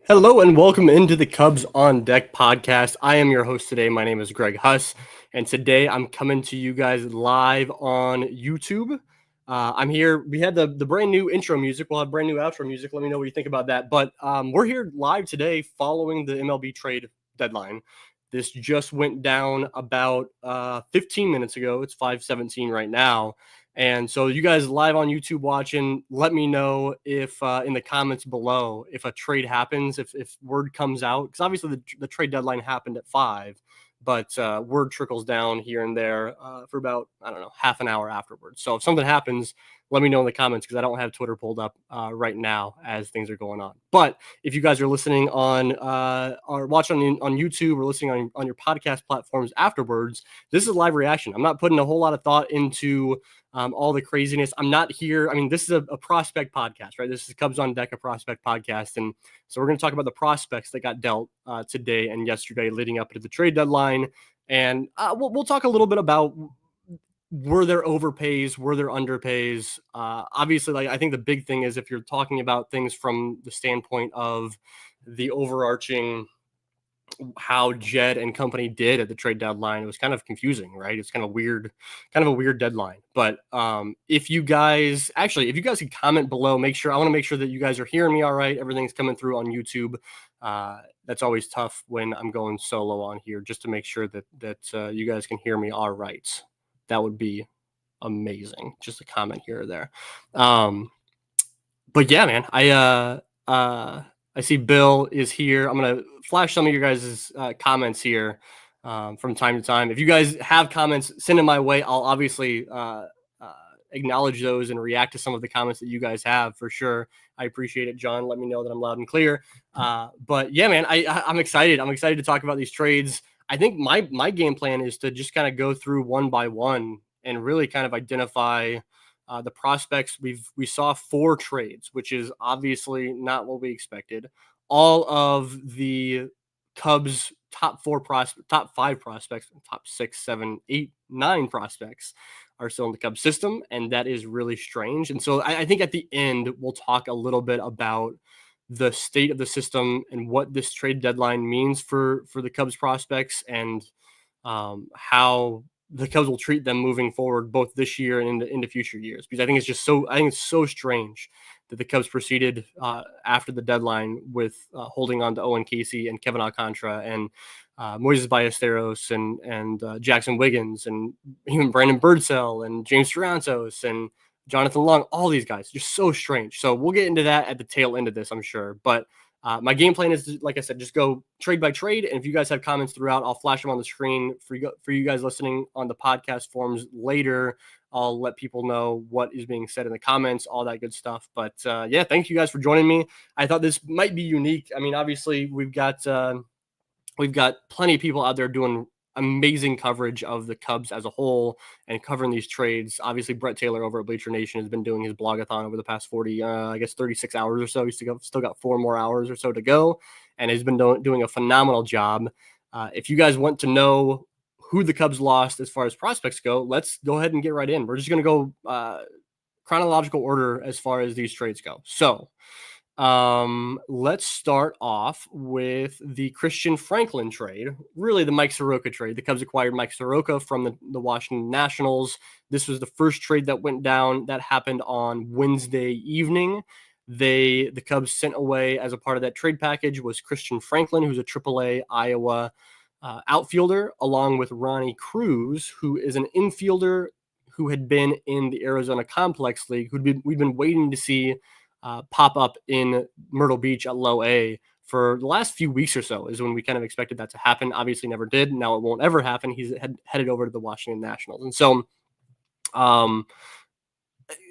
Hello and welcome into the Cubs on Deck podcast. I am your host today. My name is Greg Huss, and today I'm coming to you guys live on YouTube. I'm here. We had the brand new intro music. We'll have brand new outro music. Let me know what you think about that. But we're here live today following the MLB Trade Deadline. This just went down about 15 minutes ago. It's 5:17 right now. And so you guys live on YouTube watching, let me know if in the comments below, if a trade happens, if word comes out, because obviously the trade deadline happened at 5, but word trickles down here and there for about, I don't know, half an hour afterwards. So if something happens, let me know in the comments because I don't have Twitter pulled up right now as things are going on. But if you guys are listening on or watching on YouTube or listening on your podcast platforms afterwards, this is a live reaction. I'm not putting a whole lot of thought into all the craziness. I'm not here. I mean, this is a prospect podcast, right? This is Cubs on Deck, a prospect podcast. And so we're going to talk about the prospects that got dealt today and yesterday leading up to the trade deadline. And we'll talk a little bit about, were there overpays? Were there underpays? Obviously, like I think the big thing is if you're talking about things from the standpoint of the overarching how Jed and company did at the trade deadline, it was kind of confusing, right? It's kind of weird, kind of a weird deadline. But if you guys could comment below, I want to make sure that you guys are hearing me all right. Everything's coming through on YouTube. That's always tough when I'm going solo on here, just to make sure that you guys can hear me all right. That would be amazing. Just a comment here or there. But yeah, man, I see Bill is here. I'm going to flash some of your guys' comments here from time to time. If you guys have comments, send them my way. I'll obviously acknowledge those and react to some of the comments that you guys have for sure. I appreciate it, John. Let me know that I'm loud and clear. But yeah, man, I'm excited. I'm excited to talk about these trades. I think my game plan is to just kind of go through one by one and really kind of identify the prospects. We saw 4 trades, which is obviously not what we expected. All of the Cubs top 5 prospects, top 6, 7, 8, 9 prospects are still in the Cubs system, and that is really strange. And so I think at the end we'll talk a little bit about the state of the system and what this trade deadline means for the Cubs prospects and how the Cubs will treat them moving forward, both this year and into future years. Because I think it's so strange that the Cubs proceeded after the deadline with holding on to Owen Casey and Kevin Alcantara and Moises Ballesteros and Jackson Wiggins and even Brandon Birdsell and James Tarantos and Jonathan Long, all these guys, just so strange. So we'll get into that at the tail end of this, I'm sure. But my game plan is, like I said, just go trade by trade. And if you guys have comments throughout, I'll flash them on the screen for you guys listening on the podcast forums later. I'll let people know what is being said in the comments, all that good stuff. But yeah, thank you guys for joining me. I thought this might be unique. I mean, obviously we've got plenty of people out there doing amazing coverage of the Cubs as a whole and covering these trades. Obviously, Brett Taylor over at Bleacher Nation has been doing his blogathon over the past 36 hours or so. He's still got 4 more hours or so to go, and he's been doing a phenomenal job. If you guys want to know who the Cubs lost as far as prospects go, let's go ahead and get right in. We're just going to go chronological order as far as these trades go. So let's start off with the Christian Franklin trade, really the Mike Soroka trade. The Cubs acquired Mike Soroka from the Washington Nationals. This was the first trade that went down. That happened on Wednesday evening. The Cubs sent away as a part of that trade package was Christian Franklin, who's a AAA Iowa outfielder, along with Ronnie Cruz, who is an infielder who had been in the Arizona Complex League, we'd been waiting to see pop up in Myrtle Beach at low A for the last few weeks or so is when we kind of expected that to happen. Obviously never did. Now it won't ever happen. He's headed over to the Washington Nationals. And so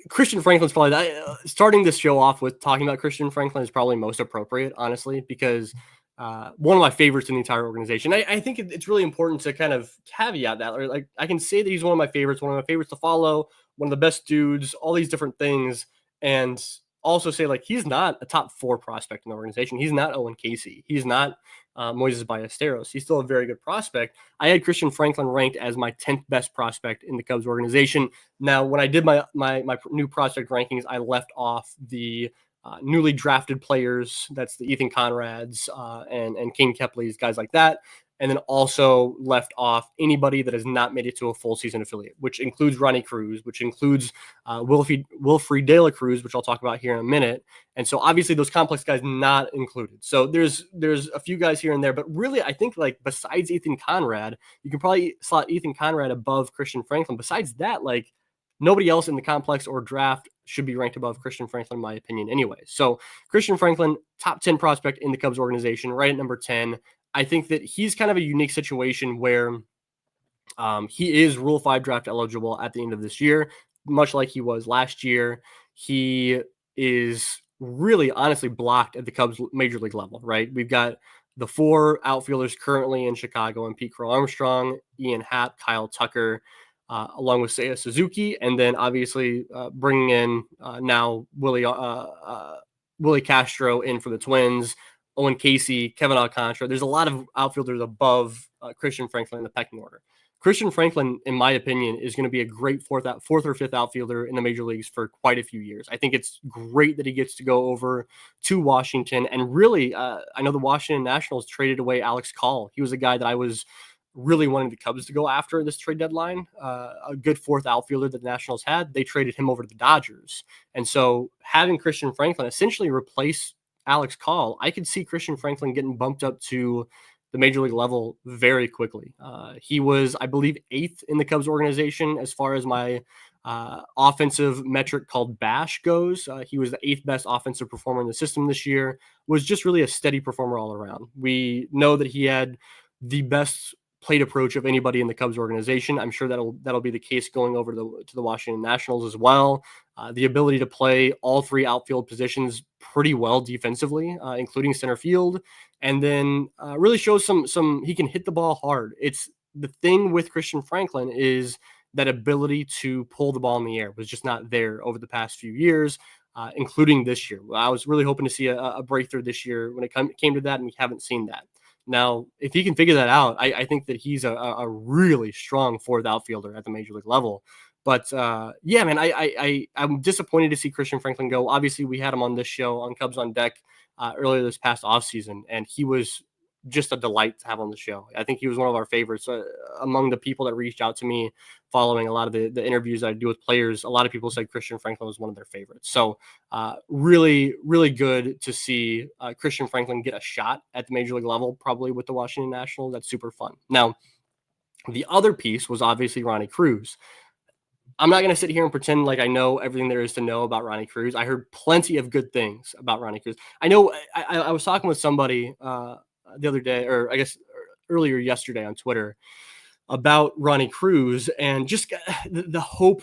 Christian Franklin's probably starting this show off with talking about Christian Franklin is probably most appropriate, honestly, because one of my favorites in the entire organization. I think it's really important to kind of caveat that, or like I can say that he's one of my favorites to follow, one of the best dudes, all these different things. And also say, like, he's not a top 4 prospect in the organization. He's not Owen Casey. He's not Moises Ballesteros. He's still a very good prospect. I had Christian Franklin ranked as my 10th best prospect in the Cubs organization. Now, when I did my new prospect rankings, I left off the newly drafted players. That's the Ethan Conrads and King Kepley's, guys like that. And then also left off anybody that has not made it to a full season affiliate, which includes Ronnie Cruz, which includes Wilfried De La Cruz, which I'll talk about here in a minute. And so obviously those complex guys not included. So there's a few guys here and there, but really I think like besides Ethan Conrad, you can probably slot Ethan Conrad above Christian Franklin. Besides that, like nobody else in the complex or draft should be ranked above Christian Franklin, in my opinion, anyway. So Christian Franklin, top 10 prospect in the Cubs organization, right at number 10. I think that he's kind of a unique situation where he is Rule 5 draft eligible at the end of this year, much like he was last year. He is really honestly blocked at the Cubs major league level, right? We've got the 4 outfielders currently in Chicago and Pete Crow Armstrong, Ian Happ, Kyle Tucker, along with Seiya Suzuki, and then obviously bringing in now Willi Castro in for the Twins, Owen Casey, Kevin Alcantara. There's a lot of outfielders above Christian Franklin in the pecking order. Christian Franklin, in my opinion, is going to be a great fourth or fifth outfielder in the major leagues for quite a few years. I think it's great that he gets to go over to Washington. And really, I know the Washington Nationals traded away Alex Call. He was a guy that I was really wanting the Cubs to go after this trade deadline. A good fourth outfielder that the Nationals had. They traded him over to the Dodgers. And so having Christian Franklin essentially replace Alex Call, I could see Christian Franklin getting bumped up to the major league level very quickly. He was, I believe, 8th in the Cubs organization as far as my offensive metric called BASH goes. He was the 8th best offensive performer in the system this year, was just really a steady performer all around. We know that he had the best plate approach of anybody in the Cubs organization. I'm sure that'll be the case going over to the Washington Nationals as well. The ability to play all 3 outfield positions pretty well defensively, including center field, and then really shows some he can hit the ball hard. It's the thing with Christian Franklin is that ability to pull the ball in the air was just not there over the past few years, including this year. I was really hoping to see a breakthrough this year when it came to that, and we haven't seen that. Now, if he can figure that out, I think that he's a really strong fourth outfielder at the major league level. But yeah, man, I'm disappointed to see Christian Franklin go. Obviously, we had him on this show on Cubs on Deck earlier this past offseason, and he was just a delight to have on the show. I think he was one of our favorites among the people that reached out to me following a lot of the interviews that I do with players. A lot of people said Christian Franklin was one of their favorites. So really, really good to see Christian Franklin get a shot at the major league level, probably with the Washington Nationals. That's super fun. Now, the other piece was obviously Ronnie Cruz. I'm not going to sit here and pretend like I know everything there is to know about Ronnie Cruz. I heard plenty of good things about Ronnie Cruz. I know I was talking with somebody the other day, or I guess earlier yesterday on Twitter, about Ronnie Cruz and just the hope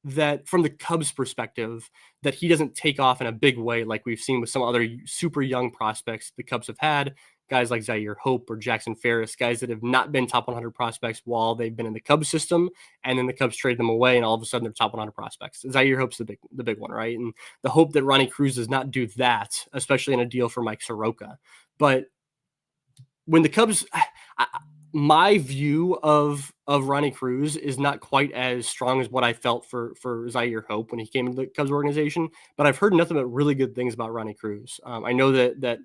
that from the Cubs perspective that he doesn't take off in a big way like we've seen with some other super young prospects the Cubs have had, guys like Zaire Hope or Jackson Ferris, guys that have not been top 100 prospects while they've been in the Cubs system, and then the Cubs trade them away and all of a sudden they're top 100 prospects. Zaire Hope's the big one, right? And the hope that Ronnie Cruz does not do that, especially in a deal for Mike Soroka. But when the Cubs, my view of Ronnie Cruz is not quite as strong as what I felt for Zaire Hope when he came into the Cubs organization, but I've heard nothing but really good things about Ronnie Cruz. I know that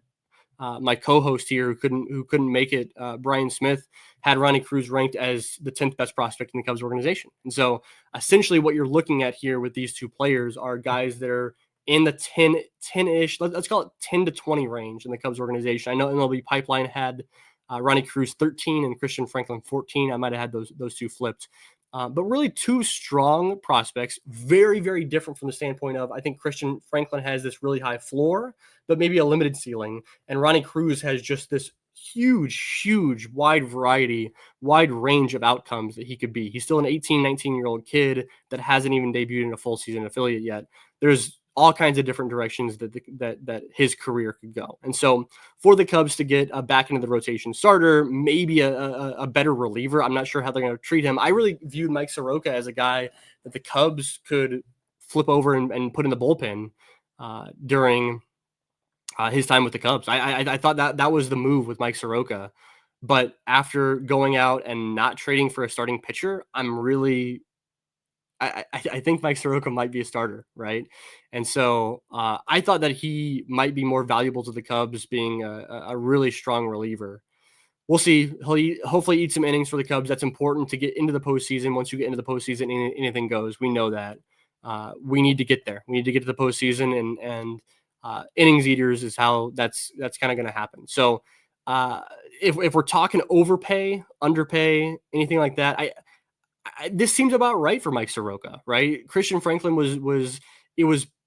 my co-host here who couldn't make it, Brian Smith, had Ronnie Cruz ranked as the 10th best prospect in the Cubs organization. And so essentially what you're looking at here with these two players are guys that are in the 10-ish, let's call it 10 to 20 range in the Cubs organization. I know MLB Pipeline had Ronnie Cruz 13 and Christian Franklin 14. I might have had those two flipped. But really two strong prospects, very, very different from the standpoint of, I think Christian Franklin has this really high floor, but maybe a limited ceiling. And Ronnie Cruz has just this huge, wide range of outcomes that he could be. He's still an 18, 19-year-old kid that hasn't even debuted in a full season affiliate yet. There's all kinds of different directions that his career could go. And so for the Cubs to get back into the rotation starter, maybe a better reliever, I'm not sure how they're going to treat him. I really viewed Mike Soroka as a guy that the Cubs could flip over and put in the bullpen during his time with the Cubs. I thought that was the move with Mike Soroka. But after going out and not trading for a starting pitcher, I think Mike Soroka might be a starter, right? And so I thought that he might be more valuable to the Cubs being a really strong reliever. We'll see. Hopefully eat some innings for the Cubs. That's important to get into the postseason. Once you get into the postseason, anything goes. We know that. We need to get there. We need to get to the postseason, and innings eaters is how that's kind of going to happen. So if we're talking overpay, underpay, anything like that, this seems about right for Mike Soroka, right? Christian Franklin was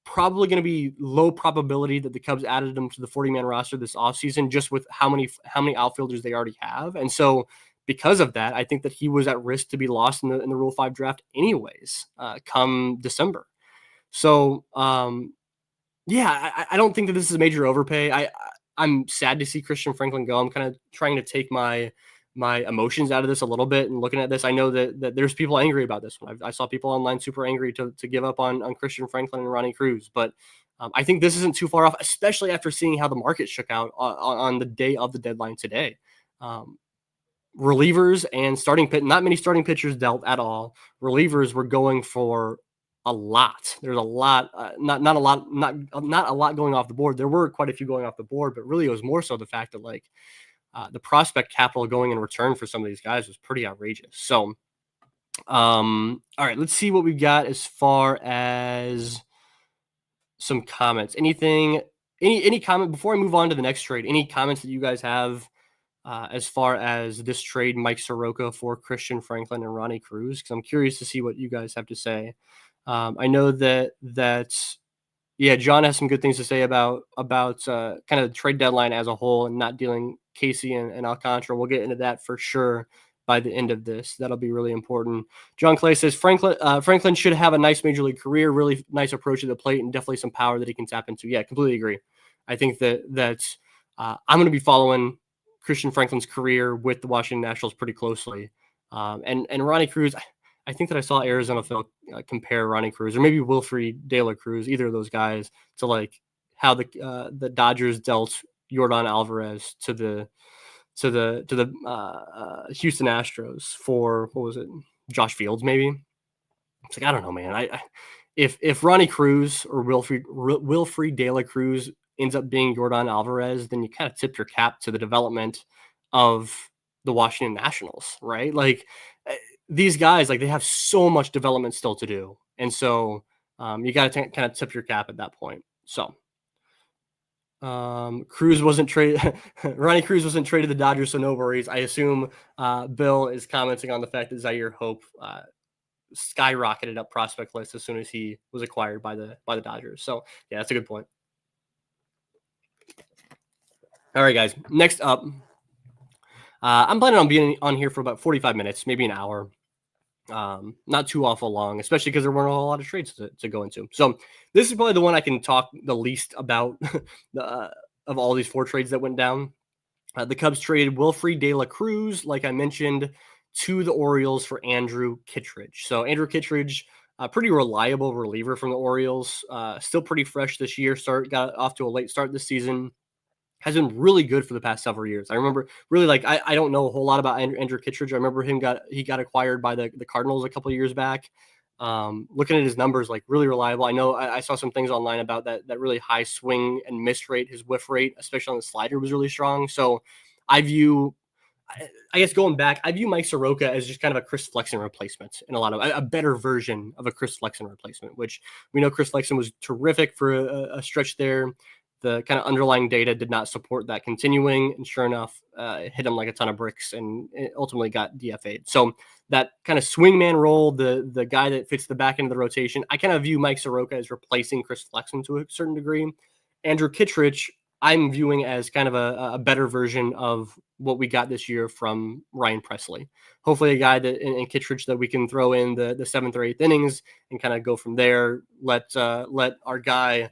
probably going to be low probability that the Cubs added him to the 40-man roster this offseason, just with how many outfielders they already have. And so because of that, I think that he was at risk to be lost in the Rule 5 draft anyways, come December. So I don't think that this is a major overpay. I'm sad to see Christian Franklin go. I'm kind of trying to take my emotions out of this a little bit and looking at this. I know that there's people angry about this one. I saw people online super angry to give up on Christian Franklin and Ronnie Cruz, but I think this isn't too far off, especially after seeing how the market shook out on the day of the deadline today. Relievers and not many starting pitchers dealt at all. Relievers were going for a lot. There's a lot, not a lot going off the board. There were quite a few going off the board, but really it was more so the fact that the prospect capital going in return for some of these guys was pretty outrageous. So, all right, let's see what we got as far as some comments. Any comment before I move on to the next trade? Any comments that you guys have as far as this trade, Mike Soroka for Christian Franklin and Ronnie Cruz? Because I'm curious to see what you guys have to say. I know that John has some good things to say about kind of the trade deadline as a whole and not dealing Casey and Alcantara. We'll get into that for sure by the end of this. That'll be really important. John Clay says Franklin should have a nice major league career, really nice approach to the plate, and definitely some power that he can tap into. Yeah, completely agree. I think that I'm going to be following Christian Franklin's career with the Washington Nationals pretty closely. And Ronnie Cruz, I think that I saw Arizona Phil compare Ronnie Cruz or maybe Wilfred De La Cruz, either of those guys, to how the Dodgers dealt Yordan Alvarez to the Houston Astros for, what was it, Josh Fields maybe. It's I don't know, man. If Ronnie Cruz or Wilfred De La Cruz ends up being Yordan Alvarez, then you kind of tip your cap to the development of the Washington Nationals, right? These guys, they have so much development still to do. And so you got to kind of tip your cap at that point. So Cruz wasn't traded. Ronnie Cruz wasn't traded to the Dodgers, so no worries. I assume Bill is commenting on the fact that Zaire Hope skyrocketed up prospect list as soon as he was acquired by the Dodgers. So yeah, that's a good point. All right, guys. Next up, I'm planning on being on here for about 45 minutes, maybe an hour. Not too awful long, especially because there weren't a whole lot of trades to go into. So this is probably the one I can talk the least about of all these 4 trades that went down. The Cubs traded Wilfred De La Cruz, like I mentioned, to the Orioles for Andrew Kittredge. So Andrew Kittredge, a pretty reliable reliever from the Orioles, still pretty fresh this year. Got off to a late start this season. Has been really good for the past several years. I remember really I don't know a whole lot about Andrew Kittredge. I remember he got acquired by the Cardinals a couple of years back. Looking at his numbers, really reliable. I know I saw some things online about that really high swing and miss rate. His whiff rate, especially on the slider, was really strong. So I guess going back, I view Mike Soroka as just kind of a Chris Flexen replacement in a better version of a Chris Flexen replacement, which we know Chris Flexen was terrific for a stretch there. The kind of underlying data did not support that continuing, and sure enough, it hit him like a ton of bricks, and it ultimately got DFA'd. So that kind of swingman role, the guy that fits the back end of the rotation, I kind of view Mike Soroka as replacing Chris Flexen to a certain degree. Andrew Kittredge, I'm viewing as kind of a better version of what we got this year from Ryan Presley. Hopefully a guy that in Kittredge that we can throw in the 7th or 8th innings and kind of go from there. Let our guy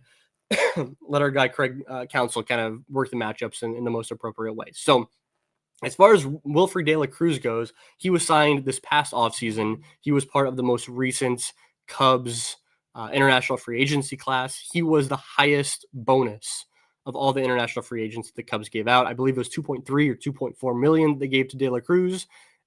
Craig Counsell kind of work the matchups in the most appropriate way. So as far as Wilfred De La Cruz goes, he was signed this past offseason. He was part of the most recent Cubs international free agency class. He was the highest bonus of all the international free agents that the Cubs gave out. I believe it was 2.3 or 2.4 million they gave to De La Cruz.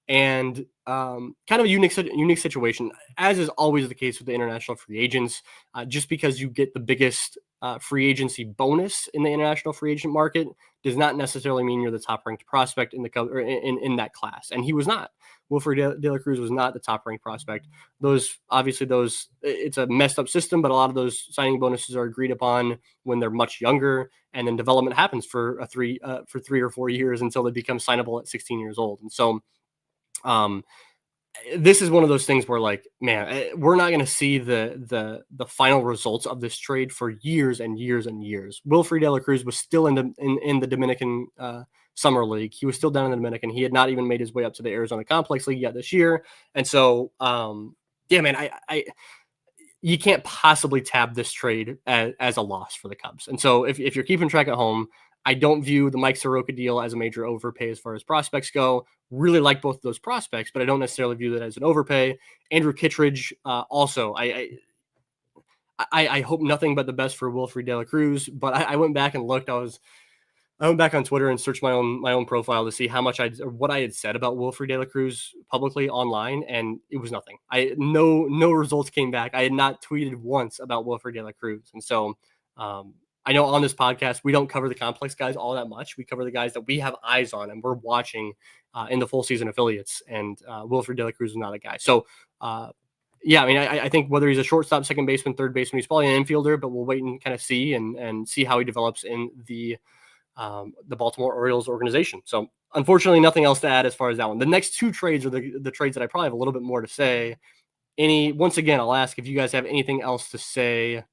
And kind of a unique situation, as is always the case with the international free agents. Just because you get the biggest free agency bonus in the international free agent market does not necessarily mean you're the top ranked prospect in the or in that class. And he was not. Wilfred De La Cruz was not the top ranked prospect. It's a messed up system, but a lot of those signing bonuses are agreed upon when they're much younger, and then development happens for 3 or 4 years until they become signable at 16 years old. And so this is one of those things where, like, man, we're not going to see the final results of this trade for years and years and years. Wilfred De La Cruz was still in the Dominican Summer League. He was still down in the Dominican. He had not even made his way up to the Arizona Complex League yet this year. And so, yeah, man, you can't possibly tab this trade as a loss for the Cubs. And so if you're keeping track at home, I don't view the Mike Soroka deal as a major overpay as far as prospects go. Really like both of those prospects, but I don't necessarily view that as an overpay. Andrew Kittredge, also, I hope nothing but the best for Wilfred De La Cruz, but I went back and looked. I went back on Twitter and searched my own profile to see how much what I had said about Wilfred De La Cruz publicly online, and it was nothing. No results came back. I had not tweeted once about Wilfred De La Cruz, and so I know on this podcast we don't cover the complex guys all that much. We cover the guys that we have eyes on and we're watching in the full season affiliates, and Wilfred De La Cruz is not a guy. So yeah, I mean, I think whether he's a shortstop, second baseman, third baseman, he's probably an infielder, but we'll wait and kind of see and see how he develops in the Baltimore Orioles organization. So unfortunately, nothing else to add as far as that one. The next two trades are the trades that I probably have a little bit more to say. Once again, I'll ask if you guys have anything else to say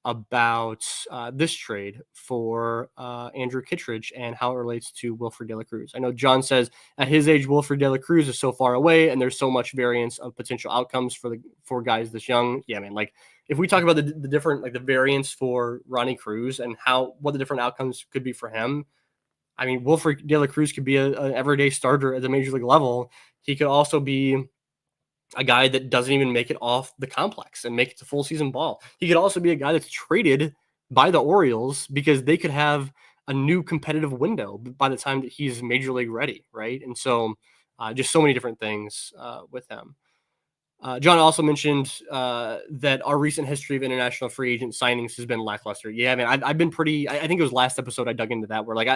about this trade for Andrew Kittredge and how it relates to Wilfred De La Cruz. I know John says at his age, Wilfred De La Cruz is so far away and there's so much variance of potential outcomes for guys this young. Yeah, man, like if we talk about the different, like the variance for Ronnie Cruz and what the different outcomes could be for him, I mean, Wilfred De La Cruz could be an everyday starter at the major league level. He could also be a guy that doesn't even make it off the complex and make it to full season ball. He could also be a guy that's traded by the Orioles because they could have a new competitive window by the time that he's major league ready, right? And so just so many different things with him. John also mentioned that our recent history of international free agent signings has been lackluster. Yeah, I mean, I've been pretty. I think it was last episode I dug into that, where like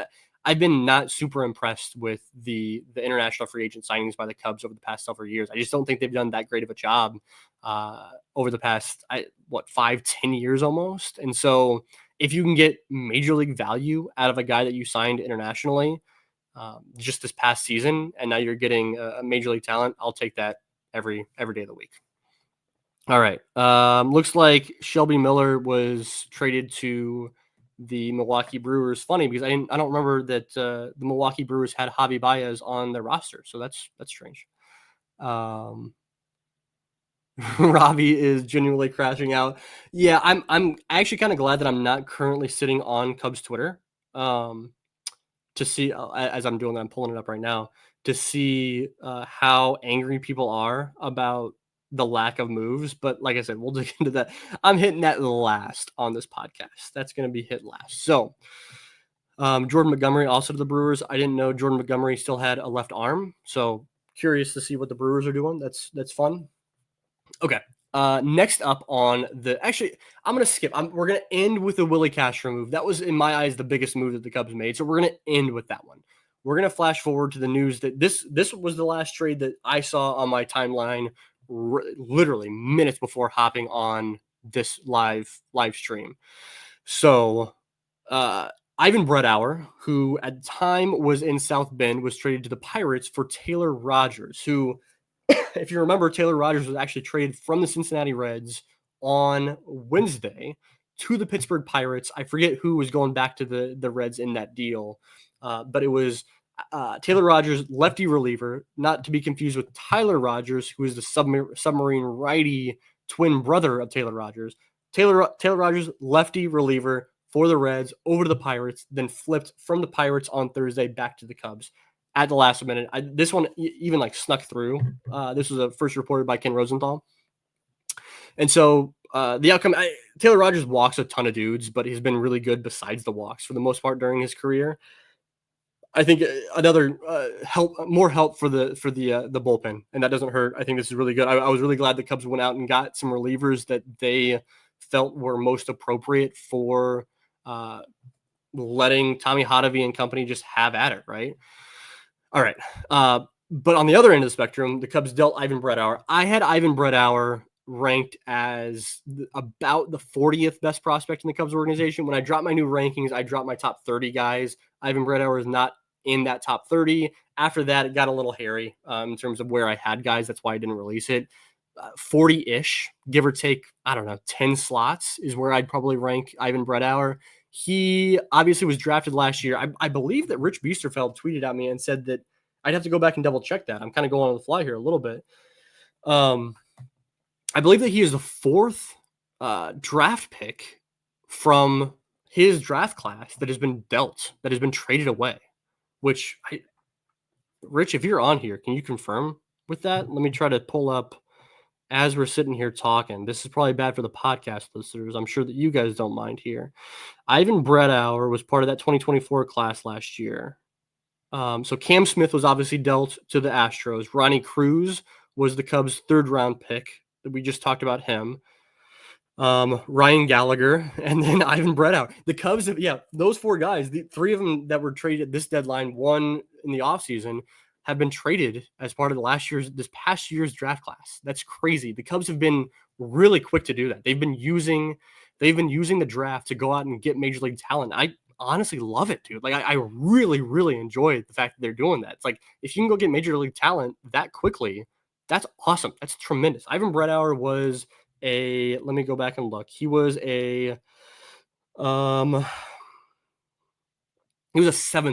I've been not super impressed with the international free agent signings by the Cubs over the past several years. I just don't think they've done that great of a job over the past 5-10 years almost. And so if you can get major league value out of a guy that you signed internationally just this past season, and now you're getting a major league talent, I'll take that every day of the week. All right. Looks like Shelby Miller was traded to the Milwaukee Brewers. Funny because I don't remember that the Milwaukee Brewers had Javi Baez on their roster, so that's strange. Robbie is genuinely crashing out. Yeah, I'm actually kind of glad that I'm not currently sitting on Cubs Twitter to see as I'm doing that. I'm pulling it up right now to see how angry people are about the lack of moves. But like I said, we'll dig into that. I'm hitting that last on this podcast. That's going to be hit last. So Jordan Montgomery also to the Brewers. I didn't know Jordan Montgomery still had a left arm. So curious to see what the Brewers are doing. That's fun. Okay. Next up on I'm going to skip. We're going to end with the Willi Castro move. That was, in my eyes, the biggest move that the Cubs made. So we're going to end with that one. We're going to flash forward to the news that this was the last trade that I saw on my timeline literally minutes before hopping on this live stream. So Ivan Bredauer, who at the time was in South Bend, was traded to the Pirates for Taylor Rogers, who, if you remember, Taylor Rogers was actually traded from the Cincinnati Reds on Wednesday to the Pittsburgh Pirates. I forget who was going back to the Reds in that deal, but it was Taylor Rogers, lefty reliever, not to be confused with Tyler Rogers, who is the submarine righty twin brother of Taylor Rogers. Taylor Rogers, lefty reliever for the Reds, over to the Pirates, then flipped from the Pirates on Thursday back to the Cubs at the last minute. This one even snuck through. This was first reported by Ken Rosenthal. And so the outcome, Taylor Rogers walks a ton of dudes, but he's been really good besides the walks for the most part during his career. I think another more help for the bullpen, and that doesn't hurt. I think this is really good. I was really glad the Cubs went out and got some relievers that they felt were most appropriate for letting Tommy Hotovy and company just have at it, right? All right. But on the other end of the spectrum, the Cubs dealt Ivan Bredauer. I had Ivan Bredauer ranked as about the 40th best prospect in the Cubs organization. When I dropped my new rankings, I dropped my top 30 guys. Ivan Bredauer is not in that top 30. After that, it got a little hairy in terms of where I had guys. That's why I didn't release it. 40-ish, give or take, I don't know, 10 slots is where I'd probably rank Ivan Bredauer. He obviously was drafted last year. I believe that Rich Biesterfeld tweeted at me and said that I'd have to go back and double check that. I'm kind of going on the fly here a little bit. I believe that he is the fourth draft pick from his draft class that has been dealt, that has been traded away, which Rich, if you're on here, can you confirm with that? Let me try to pull up as we're sitting here talking. This is probably bad for the podcast listeners. I'm sure that you guys don't mind here. Ivan Bredauer was part of that 2024 class last year. So Cam Smith was obviously dealt to the Astros. Ronnie Cruz was the Cubs' third-round pick. We just talked about him. Ryan Gallagher, and then Ivan Bredauer. The Cubs, those four guys, the three of them that were traded at this deadline, one in the offseason, have been traded as part of this past year's draft class. That's crazy. The Cubs have been really quick to do that. They've been using the draft to go out and get major league talent. I honestly love it, dude. Like I really, really enjoy the fact that they're doing that. It's like, if you can go get major league talent that quickly, that's awesome. That's tremendous. Ivan Bredauer was let me go back and look. He was a 7th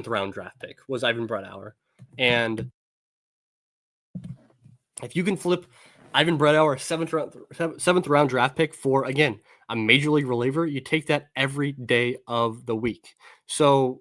round draft pick, was Ivan Bredauer. And if you can flip Ivan Bredauer, 7th round draft pick for, again, a major league reliever, you take that every day of the week. So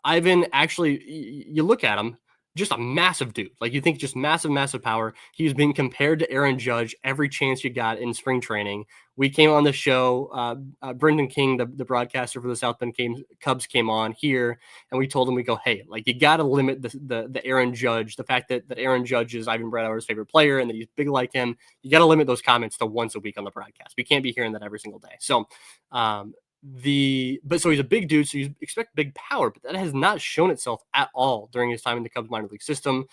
Ivan, actually, you look at him, just a massive dude. Like, you think just massive, massive power. He's being compared to Aaron Judge every chance you got in spring training. We came on the show. Brendan King, the broadcaster for the South Bend Cubs, came on here, and we told him, we go, hey, like, you got to limit the Aaron Judge, the fact that Aaron Judge is Ivan Bredauer's favorite player and that he's big like him. You got to limit those comments to once a week on the broadcast. We can't be hearing that every single day. So, so he's a big dude, so you expect big power, but that has not shown itself at all during his time in the Cubs minor league system.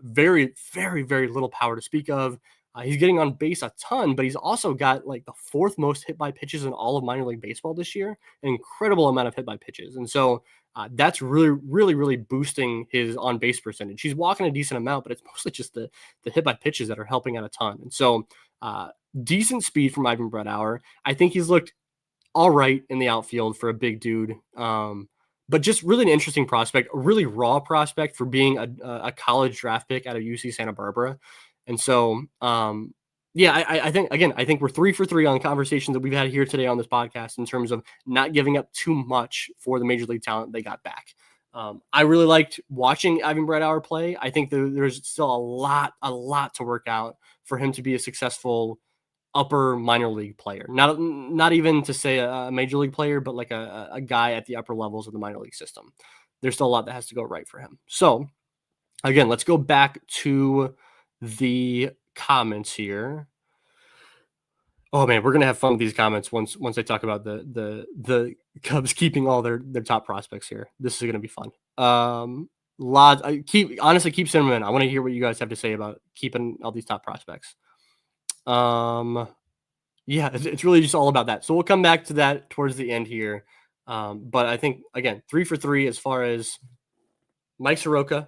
Very, very, very little power to speak of. He's getting on base a ton, but he's also got like the 4th most hit by pitches in all of minor league baseball this year, an incredible amount of hit by pitches. And so that's really, really, really boosting his on base percentage. He's walking a decent amount, but it's mostly just the hit by pitches that are helping out a ton. And so decent speed from Ivan Bredauer. I think he's looked all right in the outfield for a big dude. But just really an interesting prospect, a really raw prospect for being a college draft pick out of UC Santa Barbara. And so, I think we're 3 for 3 on conversations that we've had here today on this podcast in terms of not giving up too much for the major league talent they got back. I really liked watching Ivan Bredauer play. I think there's still a lot to work out for him to be a successful upper minor league player. Not even to say a major league player, but like a guy at the upper levels of the minor league system. There's still a lot that has to go right for him. So again, let's go back to the comments here. Oh man, we're gonna have fun with these comments once I talk about the Cubs keeping all their top prospects here. This is gonna be fun. Keep sending them in. I want to hear what you guys have to say about keeping all these top prospects. It's really just all about that. So we'll come back to that towards the end here. But I think, again, 3 for 3 as far as Mike Soroka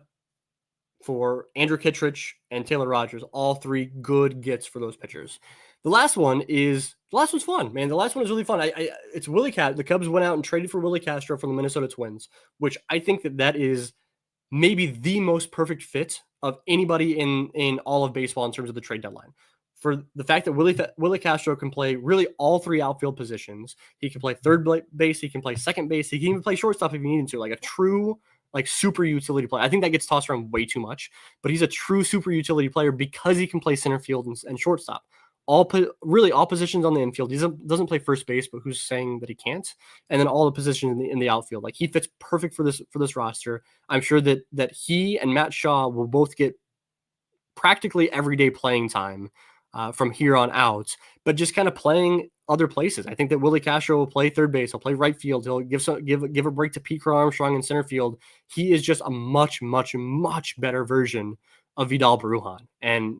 for Andrew Kittredge and Taylor Rogers, all 3 good gets for those pitchers. The last one's fun, man. The last one is really fun. It's Willi Castro. The Cubs went out and traded for Willi Castro from the Minnesota Twins, which I think that is maybe the most perfect fit of anybody in all of baseball in terms of the trade deadline. For the fact that Willi Castro can play really all 3 outfield positions. He can play third base. He can play second base. He can even play shortstop if he needed to, like a true super utility player. I think that gets tossed around way too much, but he's a true super utility player because he can play center field and shortstop. really all positions on the infield. He doesn't play first base, but who's saying that he can't? And then all the positions in the outfield. Like, he fits perfect for this roster. I'm sure that he and Matt Shaw will both get practically everyday playing time from here on out, but just kind of playing other places. I think that Willi Castro will play third base. He'll play right field. He'll give a break to Pete Armstrong in center field. He is just a much, much, much better version of Vidal Brujan. And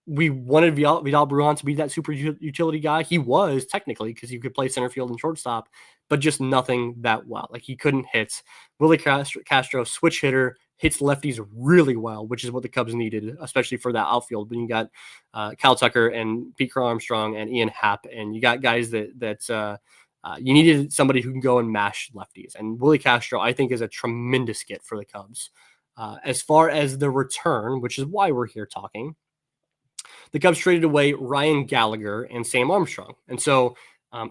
we wanted Vidal Brujan to be that super utility guy. He was, technically, because he could play center field and shortstop, but just nothing that well. Like, he couldn't hit. Willi Castro, switch hitter, hits lefties really well, which is what the Cubs needed, especially for that outfield. When you got Kyle Tucker and Pete Armstrong and Ian Happ, and you got guys that you needed somebody who can go and mash lefties. And Willi Castro, I think, is a tremendous get for the Cubs. As far as the return, which is why we're here talking, the Cubs traded away Ryan Gallagher and Sam Armstrong. And so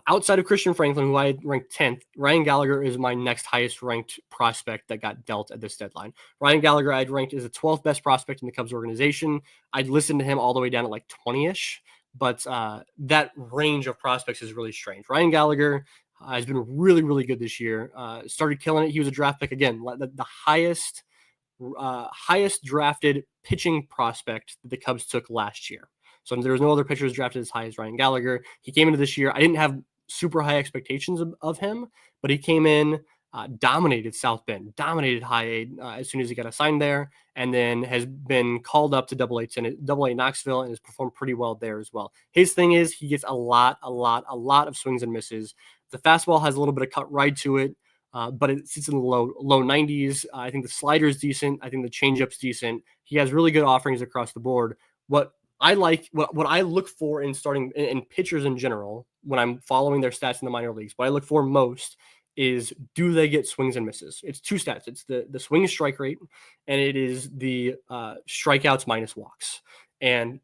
outside of Christian Franklin, who I had ranked 10th, Ryan Gallagher is my next highest ranked prospect that got dealt at this deadline. Ryan Gallagher I'd ranked as the 12th best prospect in the Cubs organization. I'd listened to him all the way down at like 20-ish, but that range of prospects is really strange. Ryan Gallagher has been really, really good this year. Started killing it. He was a draft pick again, the highest drafted pitching prospect that the Cubs took last year. So there was no other pitchers drafted as high as Ryan Gallagher. He came into this year. I didn't have super high expectations of him, but he came in, dominated South Bend, dominated High A as soon as he got assigned there, and then has been called up to Double A Knoxville and has performed pretty well there as well. His thing is he gets a lot of swings and misses. The fastball has a little bit of cut ride to it, but it sits in the low 90s. I think the slider is decent. I think the changeup's decent. He has really good offerings across the board. What I look for in starting in pitchers in general, when I'm following their stats in the minor leagues, what I look for most is, do they get swings and misses? It's two stats. It's the swing strike rate, and it is the strikeouts minus walks. And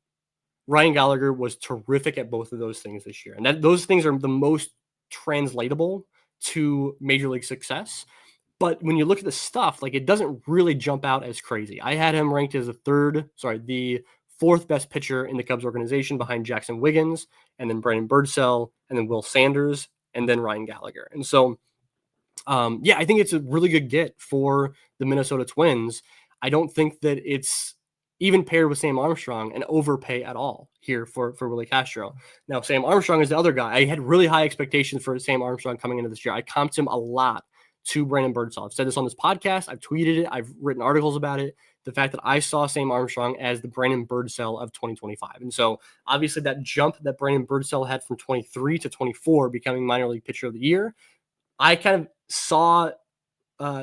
Ryan Gallagher was terrific at both of those things this year. And those things are the most translatable to major league success. But when you look at the stuff, like, it doesn't really jump out as crazy. I had him ranked as the fourth best pitcher in the Cubs organization, behind Jackson Wiggins, and then Brandon Birdsell, and then Will Sanders, and then Ryan Gallagher. And so, I think it's a really good get for the Minnesota Twins. I don't think that it's even paired with Sam Armstrong an overpay at all here for Willi Castro. Now, Sam Armstrong is the other guy. I had really high expectations for Sam Armstrong coming into this year. I comped him a lot to Brandon Birdsell. I've said this on this podcast. I've tweeted it. I've written articles about it. The fact that I saw Sam Armstrong as the Brandon Birdsell of 2025. And so obviously that jump that Brandon Birdsell had from 23 to 24, becoming minor league pitcher of the year, I kind of saw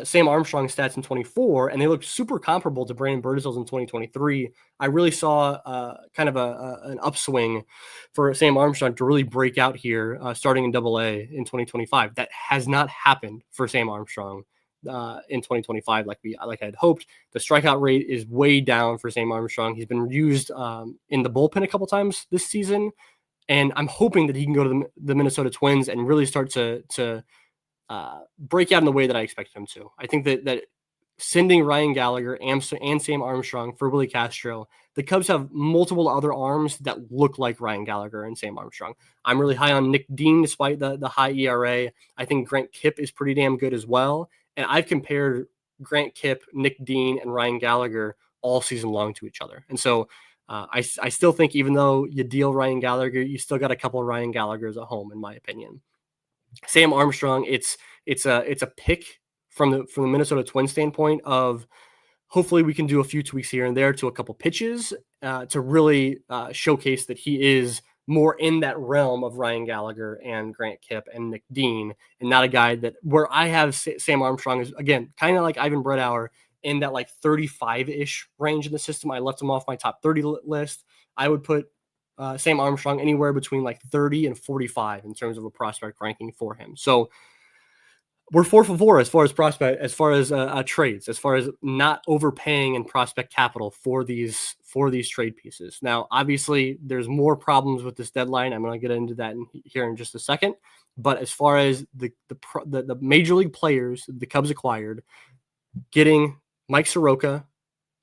Sam Armstrong's stats in 24, and they looked super comparable to Brandon Birdsell's in 2023. I really saw kind of an upswing for Sam Armstrong to really break out here, starting in Double A in 2025. That has not happened for Sam Armstrong in 2025 like I had hoped. The strikeout rate is way down for Sam Armstrong. He's been used in the bullpen a couple times this season, and I'm hoping that he can go to the Minnesota Twins and really start to break out in the way that I expect him to. I think that sending Ryan Gallagher and Sam Armstrong for Willi Castro, the Cubs have multiple other arms that look like Ryan Gallagher and Sam Armstrong. I'm really high on Nick Dean despite the high ERA. I think Grant Kipp is pretty damn good as well. And I've compared Grant Kipp, Nick Dean, and Ryan Gallagher all season long to each other. And so I still think, even though you deal Ryan Gallagher, you still got a couple of Ryan Gallaghers at home, in my opinion. Sam Armstrong, it's a pick from the Minnesota Twins standpoint of, hopefully we can do a few tweaks here and there to a couple pitches to really showcase that he is more in that realm of Ryan Gallagher and Grant Kipp and Nick Dean, and not a guy that, where I have Sam Armstrong is, again, kind of like Ivan Bredauer, in that like 35-ish range in the system. I left him off my top 30 list. I would put Sam Armstrong anywhere between like 30 and 45 in terms of a prospect ranking for him. So we're 4 for 4 as far as trades, as far as not overpaying in prospect capital for these trade pieces. Now, obviously, there's more problems with this deadline. I'm going to get into that here in just a second. But as far as the major league players the Cubs acquired, getting Mike Soroka,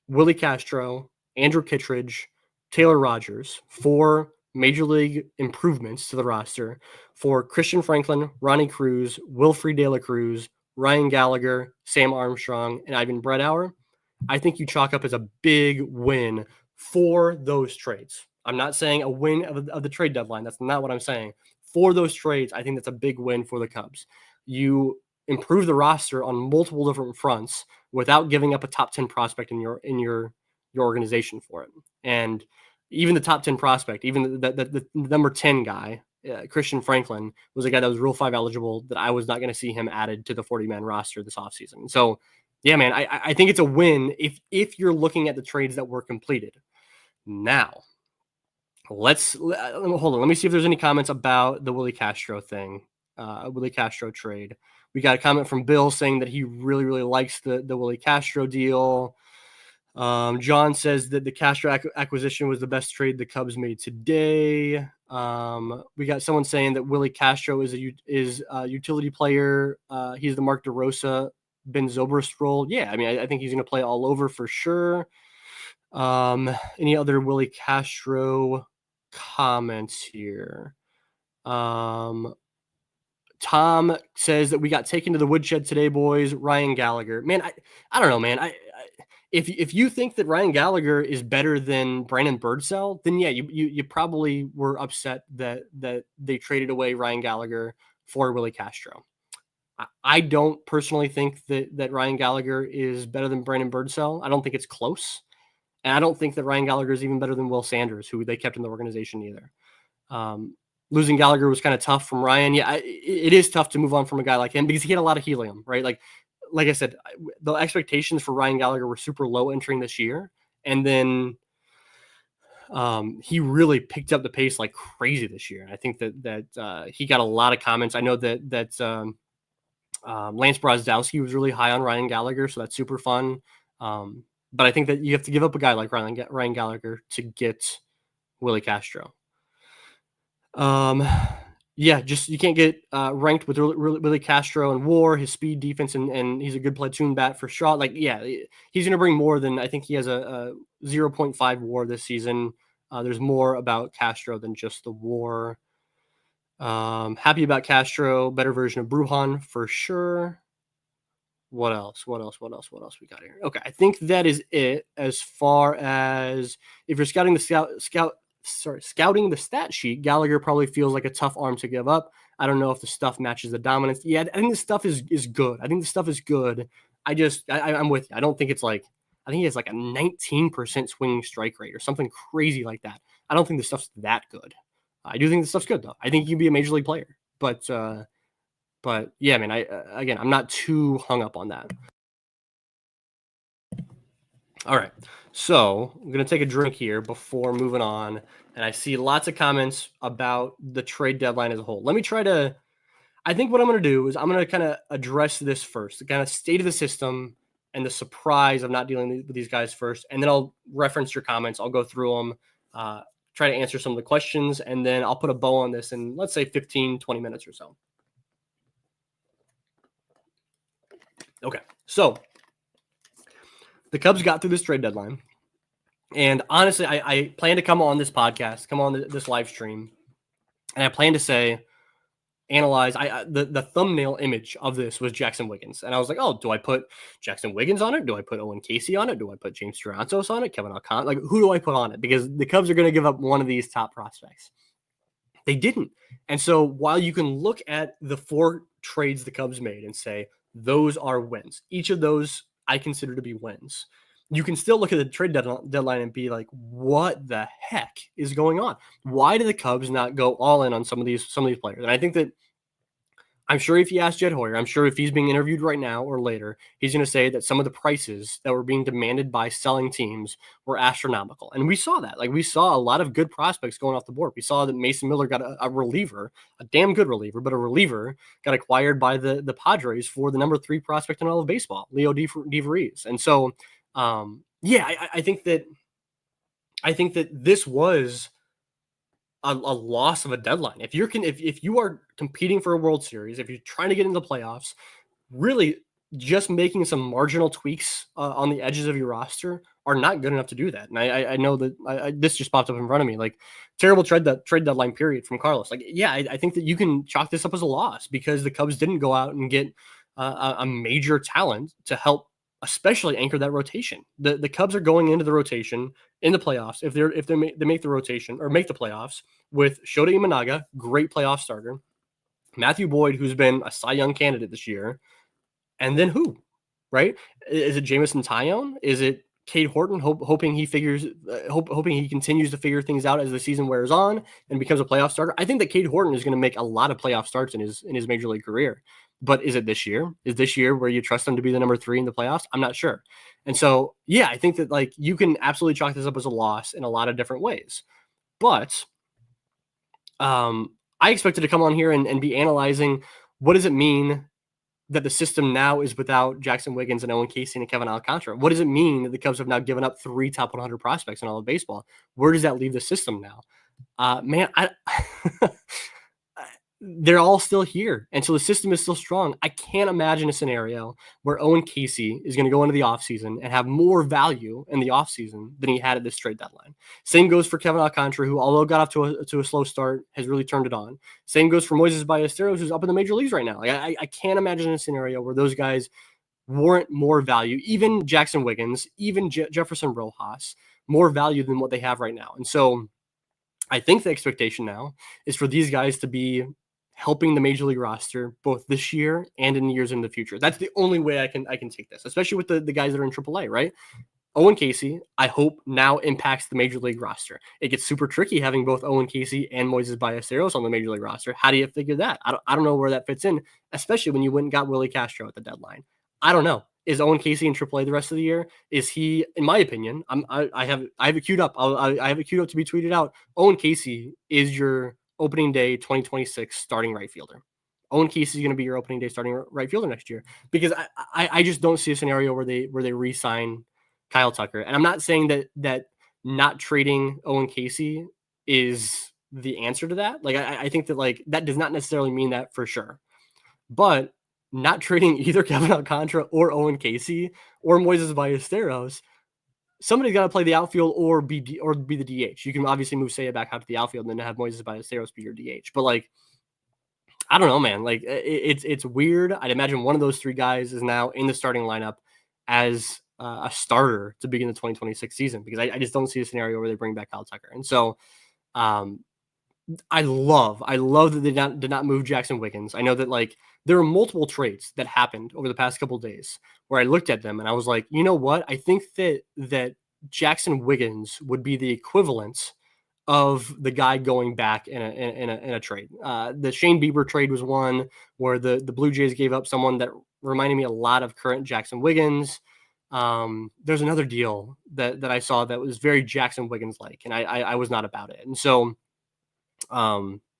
Willi Castro, Andrew Kittredge, Taylor Rogers for major league improvements to the roster for Christian Franklin, Ronnie Cruz, Wilfred De La Cruz, Ryan Gallagher, Sam Armstrong, and Ivan Bredauer, I think you chalk up as a big win for those trades. I'm not saying a win of the trade deadline. That's not what I'm saying. For those trades, I think that's a big win for the Cubs. You improve the roster on multiple different fronts without giving up a top 10 prospect in your organization for it. And even the top 10 prospect, even the number 10 guy, Christian Franklin, was a guy that was Rule 5 eligible that I was not going to see him added to the 40-man roster this offseason. So, yeah, man, I think it's a win if you're looking at the trades that were completed. Now, hold on. Let me see if there's any comments about the Willi Castro thing, Willi Castro trade. We got a comment from Bill saying that he really, really likes the Willi Castro deal. John says that the Castro acquisition was the best trade the Cubs made today. We got someone saying that Willi Castro is a utility player. He's the Mark DeRosa, Ben Zobrist role. Yeah, I mean, I think he's going to play all over for sure. Any other Willi Castro comments here? Tom says that we got taken to the woodshed today, boys. Ryan Gallagher, man, I don't know, man. If you think that Ryan Gallagher is better than Brandon Birdsell, then yeah, you probably were upset that they traded away Ryan Gallagher for Willi Castro. I don't personally think that Ryan Gallagher is better than Brandon Birdsell. I don't think it's close. And I don't think that Ryan Gallagher is even better than Will Sanders, who they kept in the organization either. Losing Gallagher was kind of tough from Ryan. Yeah, it is tough to move on from a guy like him because he had a lot of helium, right? Like I said, the expectations for Ryan Gallagher were super low entering this year. And then he really picked up the pace like crazy this year. And I think that he got a lot of comments. I know that Lance Brozdowski was really high on Ryan Gallagher, so that's super fun. But I think that you have to give up a guy like Ryan Gallagher to get Willi Castro. Yeah, just you can't get ranked with Willi Castro in WAR, his speed, defense, and he's a good platoon bat for sure. Like, yeah, he's going to bring more than I think he has a 0.5 WAR this season. There's more about Castro than just the WAR. Happy about Castro, better version of Brujan for sure. What else we got here? Okay, I think that is it as far as if you're scouting the scouting the stat sheet. Gallagher probably feels like a tough arm to give up. I don't know if the stuff matches the dominance. Yeah, I think the stuff is good. I think the stuff is good. I'm with you. I don't think it's like, I think he has like a 19% swinging strike rate or something crazy like that. I don't think the stuff's that good. I do think the stuff's good though. I think he can be a major league player, but yeah, man, I'm not too hung up on that. All right, so I'm going to take a drink here before moving on, and I see lots of comments about the trade deadline as a whole. I think what I'm going to do is I'm going to kind of address this first, the kind of state of the system and the surprise of not dealing with these guys first, and then I'll reference your comments. I'll go through them, try to answer some of the questions, and then I'll put a bow on this in, let's say, 15, 20 minutes or so. Okay, so the Cubs got through this trade deadline, and honestly, I plan to come on this podcast, come on this live stream, and I plan to analyze. The thumbnail image of this was Jackson Wiggins, and I was like, oh, do I put Jackson Wiggins on it? Do I put Owen Casey on it? Do I put James Tarantos on it? Kevin Alcantara? Like, who do I put on it? Because the Cubs are going to give up one of these top prospects. They didn't, and so while you can look at the 4 trades the Cubs made and say those are wins, each of those I consider to be wins, you can still look at the trade deadline and be like, what the heck is going on? Why do the Cubs not go all in on some of these players? And I think that, I'm sure if you ask Jed Hoyer, I'm sure if he's being interviewed right now or later, he's going to say that some of the prices that were being demanded by selling teams were astronomical. And we saw that. Like, we saw a lot of good prospects going off the board. We saw that Mason Miller got a reliever, a damn good reliever, but a reliever got acquired by the Padres for the number 3 prospect in all of baseball, Leo DeVries. And so, I think that this was a loss of a deadline. If you are competing for a World Series, if you're trying to get into the playoffs, really just making some marginal tweaks on the edges of your roster are not good enough to do that. And I know that this just popped up in front of me, like terrible trade deadline period from Carlos. Like, yeah, I think that you can chalk this up as a loss because the Cubs didn't go out and get a major talent to help, especially anchor that rotation. The Cubs are going into the rotation in the playoffs if they make the rotation or make the playoffs with Shota Imanaga, great playoff starter, Matthew Boyd, who's been a Cy Young candidate this year, and then who, right? Is it Jameson Taillon? Is it Cade Horton, hoping he continues to figure things out as the season wears on and becomes a playoff starter? I think that Cade Horton is going to make a lot of playoff starts in his major league career. But is it this year? Is this year where you trust him to be the number 3 in the playoffs? I'm not sure. And so, yeah, I think that like you can absolutely chalk this up as a loss in a lot of different ways. But I expected to come on here and be analyzing what does it mean that the system now is without Jackson Wiggins and Owen Casey and Kevin Alcantara? What does it mean that the Cubs have now given up 3 top 100 prospects in all of baseball? Where does that leave the system now? Man, they're all still here. And so the system is still strong. I can't imagine a scenario where Owen Casey is going to go into the offseason and have more value in the offseason than he had at this trade deadline. Same goes for Kevin Alcantara, who, although got off to a slow start, has really turned it on. Same goes for Moises Ballesteros, who's up in the major leagues right now. Like, I can't imagine a scenario where those guys warrant more value, even Jackson Wiggins, even Jefferson Rojas, more value than what they have right now. And so I think the expectation now is for these guys to be helping the major league roster both this year and in years in the future. That's the only way I can take this, especially with the guys that are in AAA, right? Owen Casey, I hope, now impacts the major league roster. It gets super tricky having both Owen Casey and Moises Ballesteros on the major league roster. How do you figure that? I don't know where that fits in, especially when you went and got Willi Castro at the deadline. I don't know. Is Owen Casey in AAA the rest of the year? Is he, in my opinion, I have it queued up. I have it queued up to be tweeted out. Owen Casey is your opening day 2026 starting right fielder. Owen Casey is going to be your opening day starting right fielder next year, because I just don't see a scenario where they re-sign Kyle Tucker. And I'm not saying that not trading Owen Casey is the answer to that. Like, I think that like that does not necessarily mean that for sure, but not trading either Kevin Alcantara or Owen Casey or Moises Ballesteros, somebody's got to play the outfield or be the DH. You can obviously move Seiya back out to the outfield and then have Moises Ballesteros be your DH. But like, I don't know, man. Like, it's weird. I'd imagine one of those 3 guys is now in the starting lineup as a starter to begin the 2026 season, because I just don't see a scenario where they bring back Kyle Tucker. And so I love that they did not move Jackson Wiggins. I know that like there are multiple trades that happened over the past couple of days where I looked at them and I was like, you know what? I think that Jackson Wiggins would be the equivalent of the guy going back in a trade. The Shane Bieber trade was one where the Blue Jays gave up someone that reminded me a lot of current Jackson Wiggins. There's another deal that I saw that was very Jackson Wiggins like, and I was not about it. And so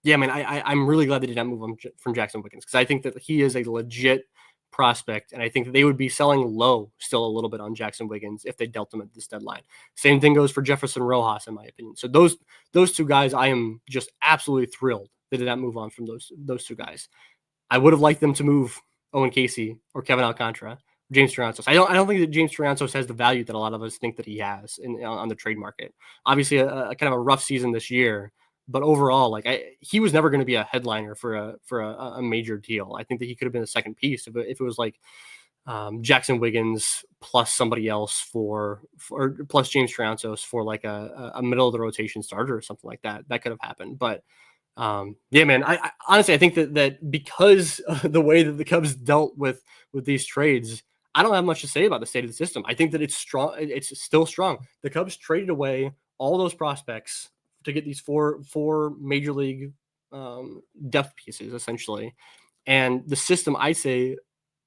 yeah, man, I'm really glad they did not move on from Jackson Wiggins, because I think that he is a legit prospect, and I think that they would be selling low still a little bit on Jackson Wiggins if they dealt him at this deadline. Same thing goes for Jefferson Rojas, in my opinion. So those 2 guys, I am just absolutely thrilled they did not move on from those 2 guys. I would have liked them to move Owen Casey or Kevin Alcantara, James Triantos. I don't think that James Triantos has the value that a lot of us think that he has on the trade market. Obviously, a kind of a rough season this year. But overall, like he was never going to be a headliner for a major deal. I think that he could have been a second piece if it was like Jackson Wiggins plus somebody else plus James Triantos for like a middle of the rotation starter or something like that. That could have happened. But yeah, man, I honestly, I think that because of the way that the Cubs dealt with these trades, I don't have much to say about the state of the system. I think that it's strong. It's still strong. The Cubs traded away all those prospects to get these four major league depth pieces, essentially. And the system, I say,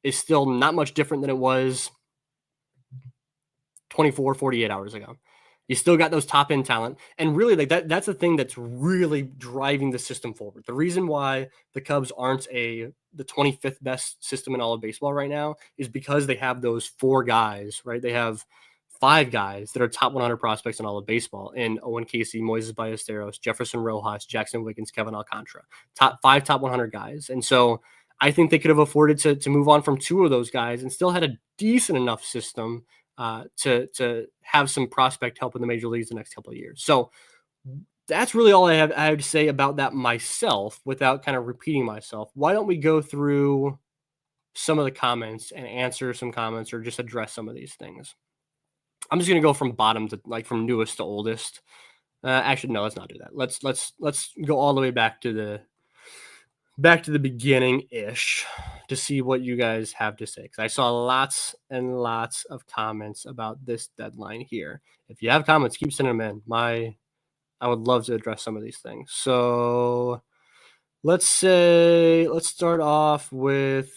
is still not much different than it was 24, 48 hours ago. You still got those top end talent. And really, like that's the thing that's really driving the system forward. The reason why the Cubs aren't the 25th best system in all of baseball right now is because they have those 4 guys, right? They have 5 guys that are top 100 prospects in all of baseball, in Owen Casey, Moises Ballesteros, Jefferson Rojas, Jackson Wiggins, Kevin Alcantara, top 100 guys. And so I think they could have afforded to move on from 2 of those guys and still had a decent enough system to have some prospect help in the major leagues the next couple of years. So that's really all I have to say about that myself without kind of repeating myself. Why don't we go through some of the comments and answer some comments or just address some of these things? I'm just gonna go from bottom to like from newest to oldest. Actually, no, let's not do that. Let's go all the way back to the beginning ish to see what you guys have to say. Because I saw lots and lots of comments about this deadline here. If you have comments, keep sending them in. I would love to address some of these things. So let's start off with,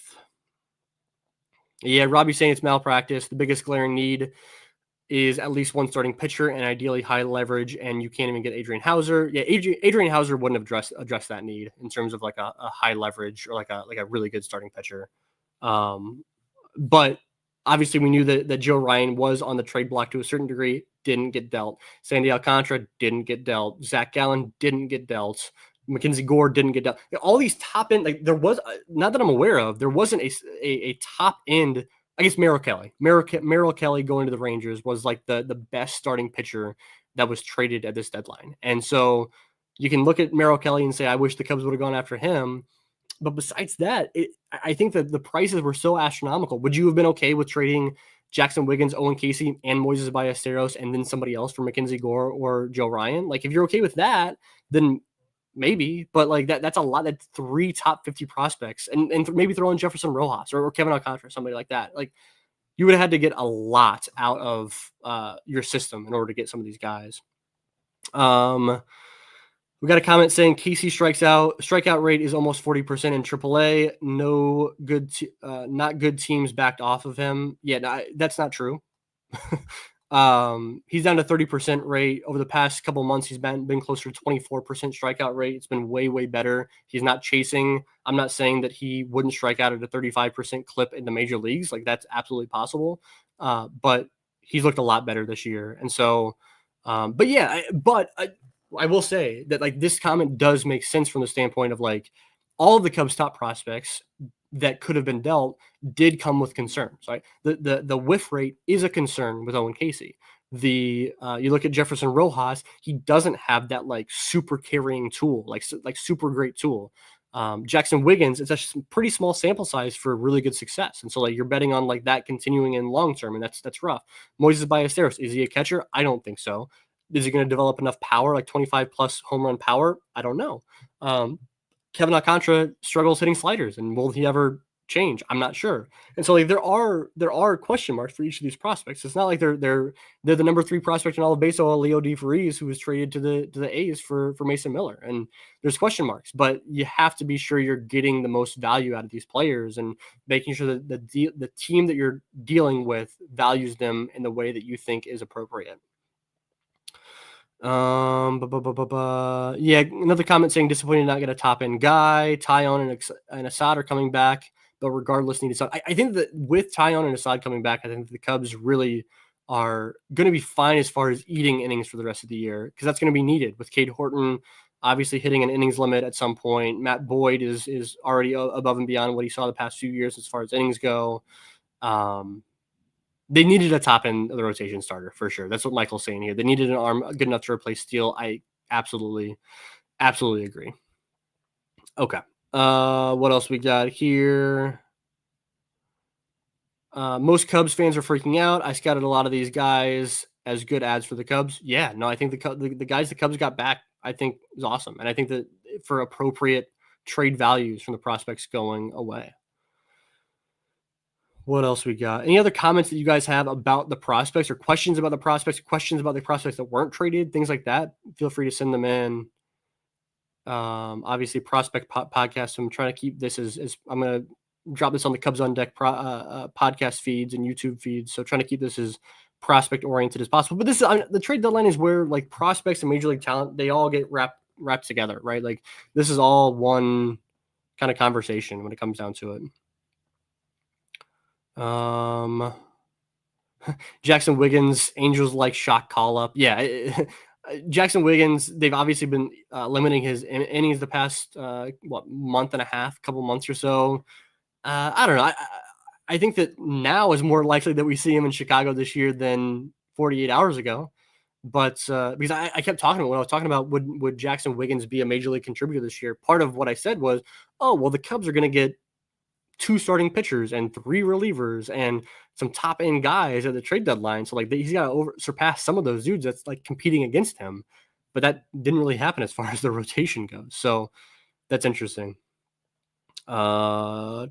yeah, Robbie saying it's malpractice. The biggest glaring need is at least one starting pitcher and ideally high leverage, and you can't even get Adrian Hauser. Yeah, Adrian Hauser wouldn't have addressed that need in terms of like a high leverage or like a really good starting pitcher. But obviously we knew that Joe Ryan was on the trade block to a certain degree, didn't get dealt. Sandy Alcantara didn't get dealt. Zach Gallen didn't get dealt. Mackenzie Gore didn't get dealt. All these top end, like there was, not that I'm aware of, there wasn't a top end. I guess Merrill Kelly going to the Rangers was like the best starting pitcher that was traded at this deadline. And so you can look at Merrill Kelly and say, I wish the Cubs would have gone after him. But besides that, I think that the prices were so astronomical. Would you have been okay with trading Jackson Wiggins, Owen Casey, and Moises Ballesteros, and then somebody else for Mackenzie Gore or Joe Ryan? Like, if you're okay with that, then maybe. But like that's a lot. That's 3 top 50 prospects, and maybe throw in Jefferson Rojas or Kevin Alcantara, somebody like that. Like, you would have had to get a lot out of your system in order to get some of these guys. We got a comment saying Casey strikeout rate is almost 40% in AAA. No good, not good teams backed off of him. Yeah, no, that's not true. He's down to 30% rate over the past couple months. He's been closer to 24% strikeout rate. It's been way better. He's not chasing. I'm not saying that he wouldn't strike out at a 35% clip in the major leagues. Like, that's absolutely possible. But he's looked a lot better this year. And so, but yeah, I will say that like this comment does make sense from the standpoint of like all of the Cubs' top prospects that could have been dealt did come with concerns, right? The whiff rate is a concern with Owen Casey. You look at Jefferson Rojas, he doesn't have that like super carrying tool, like super great tool. Jackson Wiggins, it's a pretty small sample size for really good success. And so like you're betting on like that continuing in long term, and that's rough. Moises Ballesteros, is he a catcher? I don't think so. Is he going to develop enough power, like 25 plus home run power? I don't know. Kevin Alcantara struggles hitting sliders, and will he ever change? I'm not sure. And so like there are question marks for each of these prospects. It's not like they're the number 3 prospect in all of baseball, Leo DeFreeze, who was traded to the A's for Mason Miller. And there's question marks, but you have to be sure you're getting the most value out of these players and making sure that the team that you're dealing with values them in the way that you think is appropriate. Yeah, another comment saying disappointed to not get a top end guy. Taillon and Assad are coming back, but regardless, need Assad. I think that with Taillon and Assad coming back, I think the Cubs really are going to be fine as far as eating innings for the rest of the year, because that's going to be needed with Cade Horton obviously hitting an innings limit at some point. Matt Boyd is already above and beyond what he saw the past few years as far as innings go. They needed a top end of the rotation starter for sure. That's what Michael's saying here. They needed an arm good enough to replace Steele. I absolutely agree. Okay. What else we got here? Most Cubs fans are freaking out. I scouted a lot of these guys as good ads for the Cubs. Yeah, no, I think the guys the Cubs got back, I think, is awesome. And I think that for appropriate trade values from the prospects going away. What else we got? Any other comments that you guys have about the prospects or questions about the prospects, questions about the prospects that weren't traded, things like that? Feel free to send them in. Obviously, prospect podcast. I'm trying to keep this as I'm going to drop this on the Cubs on Deck podcast feeds and YouTube feeds. So trying to keep this as prospect oriented as possible. But this is the trade deadline is where like prospects and major league talent, they all get wrapped together, right? Like this is all one kind of conversation when it comes down to it. Jackson Wiggins, Angels like shock call up. Yeah, Jackson Wiggins, they've obviously been limiting his innings the past month and a half, couple months or so. I don't know. I think that now is more likely that we see him in Chicago this year than 48 hours ago. But because I kept talking about when I was talking about would Jackson Wiggins be a major league contributor this year? Part of what I said was, oh well, the Cubs are going to get 2 starting pitchers and 3 relievers and some top end guys at the trade deadline. So like he's got to surpass some of those dudes that's like competing against him. But that didn't really happen as far as the rotation goes. So that's interesting. Yeah,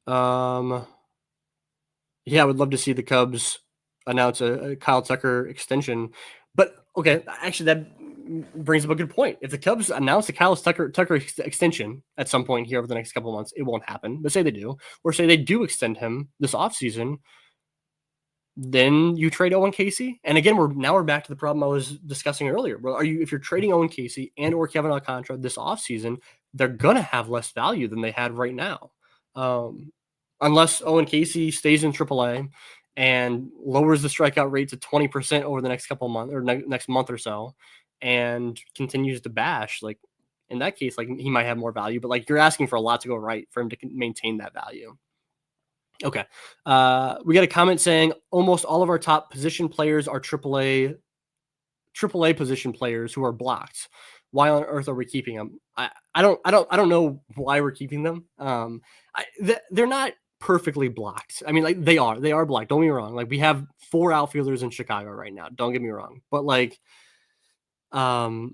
I would love to see the Cubs announce a Kyle Tucker extension. But okay, actually, that brings up a good point. If the Cubs announce a Kyle Tucker extension at some point here over the next couple of months, it won't happen. But say they do, or say they do extend him this offseason, then you trade Owen Casey. And again, we're back to the problem I was discussing earlier. Well, if you're trading Owen Casey and or Kevin Alcantara this offseason, they're gonna have less value than they had right now. Unless Owen Casey stays in AAA and lowers the strikeout rate to 20% over the next couple of months or next month or so, and continues to bash, like in that case, like he might have more value. But like you're asking for a lot to go right for him to maintain that value. Okay. We got a comment saying almost all of our top position players are AAA position players who are blocked. Why on earth are we keeping them? I don't know why we're keeping them. They're not perfectly blocked. I mean, like they are blocked. Don't get me wrong. Like we have 4 outfielders in Chicago right now. Don't get me wrong. But like I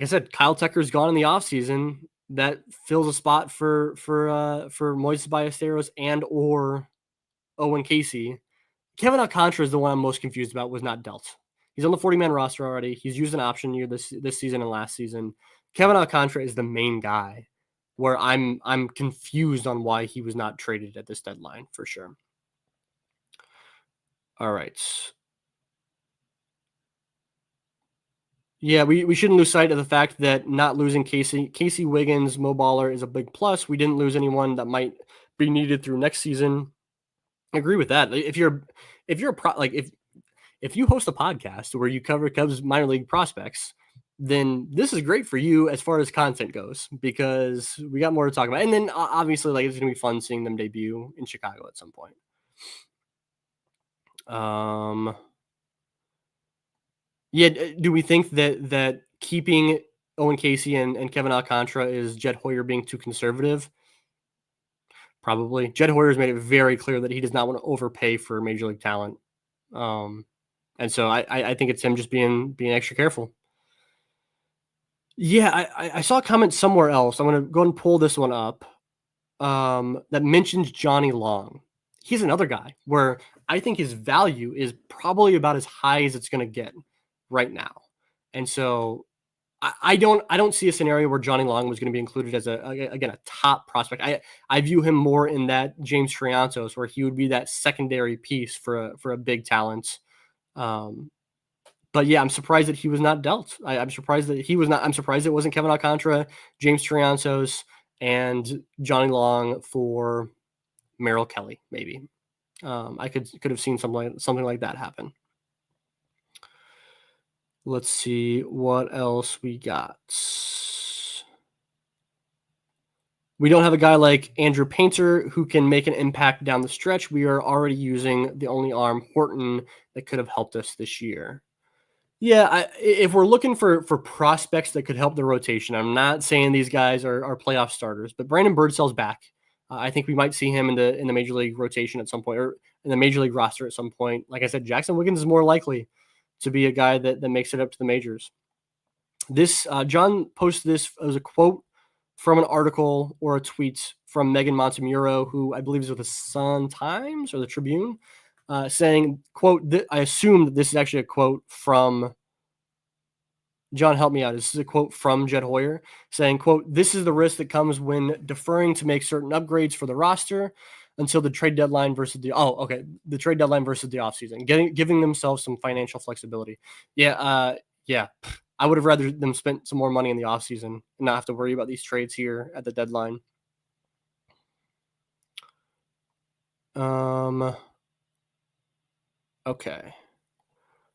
said, Kyle Tucker's gone in the offseason. That fills a spot for Moises Ballesteros and or Owen Casey. Kevin Alcantara is the one I'm most confused about. Was not dealt. He's on the 40-man roster already. He's used an option year this season and last season. Kevin Alcantara is the main guy where I'm confused on why he was not traded at this deadline for sure. All right. Yeah, we shouldn't lose sight of the fact that not losing Casey Wiggins, Mo Baller is a big plus. We didn't lose anyone that might be needed through next season. I agree with that. If you host a podcast where you cover Cubs minor league prospects, then this is great for you as far as content goes because we got more to talk about. And then obviously, like it's gonna be fun seeing them debut in Chicago at some point. Yeah, do we think that keeping Owen Casey and Kevin Alcantara is Jed Hoyer being too conservative? Probably. Jed Hoyer's made it very clear that he does not want to overpay for major league talent. And so I think it's him just being extra careful. Yeah, I saw a comment somewhere else. I'm going to go and pull this one up that mentions Johnny Long. He's another guy where I think his value is probably about as high as it's going to get right now. And so I don't see a scenario where Johnny Long was going to be included as a top prospect. I view him more in that James Triantos where he would be that secondary piece for a big talent. But yeah, I'm surprised that he was not dealt. I'm surprised that he was not. I'm surprised it wasn't Kevin Alcantara, James Triantos, and Johnny Long for Merrill Kelly. Maybe I could have seen something like that happen. Let's see what else we got. We don't have a guy like Andrew Painter who can make an impact down the stretch. We are already using the only arm, Horton, that could have helped us this year. Yeah, if we're looking for prospects that could help the rotation, I'm not saying these guys are playoff starters, but Brandon Birdsell's back. I think we might see him in the major league rotation at some point, or in the major league roster at some point. Like I said, Jackson Wiggins is more likely to be a guy that makes it up to the majors. This John posted this as a quote from an article or a tweet from Megan Montemuro, who I believe is with the Sun Times or the Tribune, saying, quote, I assume that this is actually a quote from John, help me out. This is a quote from Jed Hoyer saying, quote, this is the risk that comes when deferring to make certain upgrades for the roster until the trade deadline versus the trade deadline versus the offseason, giving themselves some financial flexibility. Yeah. I would have rather them spent some more money in the offseason and not have to worry about these trades here at the deadline. Okay.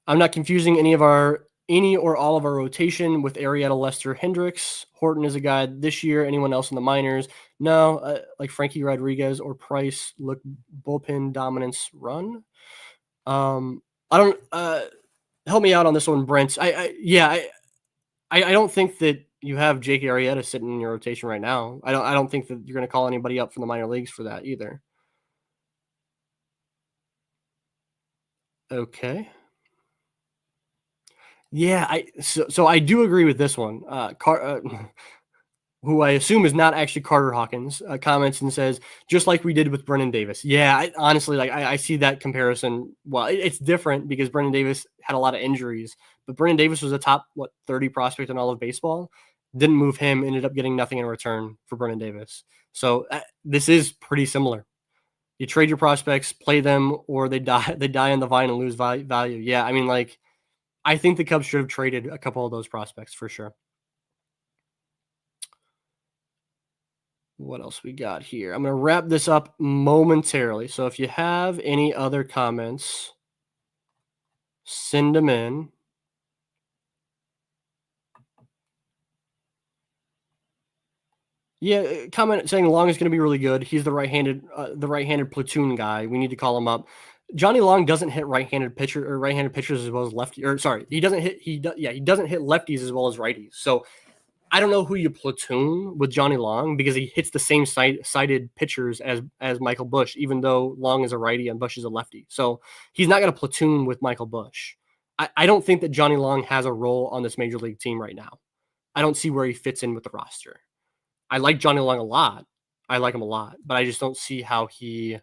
I'm not confusing any of our any or all of our rotation with Arrieta, Lester, Hendricks. Horton is a guy this year. Anyone else in the minors? No, like Frankie Rodriguez or Price. Look, bullpen dominance run. I don't. Help me out on this one, Brent. I don't think that you have Jake Arrieta sitting in your rotation right now. I don't think that you're going to call anybody up from the minor leagues for that either. Okay. Yeah, so I do agree with this one. Who I assume is not actually Carter Hawkins, comments and says, just like we did with Brennan Davis. Yeah, honestly, like I see that comparison. Well, it's different because Brennan Davis had a lot of injuries, but Brennan Davis was a top, 30 prospect in all of baseball. Didn't move him, ended up getting nothing in return for Brennan Davis. So this is pretty similar. You trade your prospects, play them, or they die. They die on the vine and lose value. Yeah, I mean, like, I think the Cubs should have traded a couple of those prospects for sure. What else we got here? I'm going to wrap this up momentarily. So if you have any other comments, send them in. Yeah, comment saying Long is going to be really good. He's the right-handed platoon guy. We need to call him up. Johnny Long doesn't hit right-handed pitchers as well as lefty. Or sorry, he doesn't hit lefties as well as righties. So I don't know who you platoon with Johnny Long because he hits the same sided pitchers as Michael Busch, even though Long is a righty and Busch is a lefty. So he's not going to platoon with Michael Busch. I don't think that Johnny Long has a role on this major league team right now. I don't see where he fits in with the roster. I like Johnny Long a lot. I like him a lot, but I just don't see how he.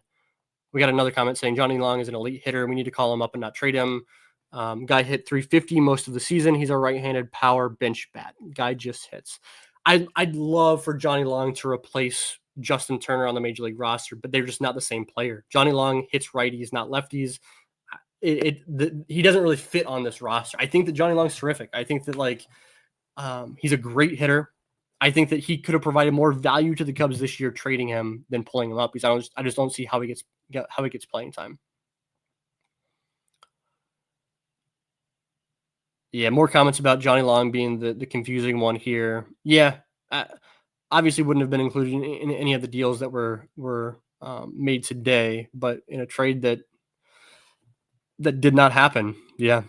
We got another comment saying Johnny Long is an elite hitter. We need to call him up and not trade him. Guy hit 350 most of the season. He's a right-handed power bench bat. Guy just hits. I'd love for Johnny Long to replace Justin Turner on the major league roster, but they're just not the same player. Johnny Long hits righties, not lefties. He doesn't really fit on this roster. I think that Johnny Long's terrific. I think that he's a great hitter. I think that he could have provided more value to the Cubs this year trading him than pulling him up because I just don't see how he gets playing time. Yeah, more comments about Johnny Long being the confusing one here. Yeah, obviously wouldn't have been included in any of the deals that were made today, but in a trade that did not happen. Yeah.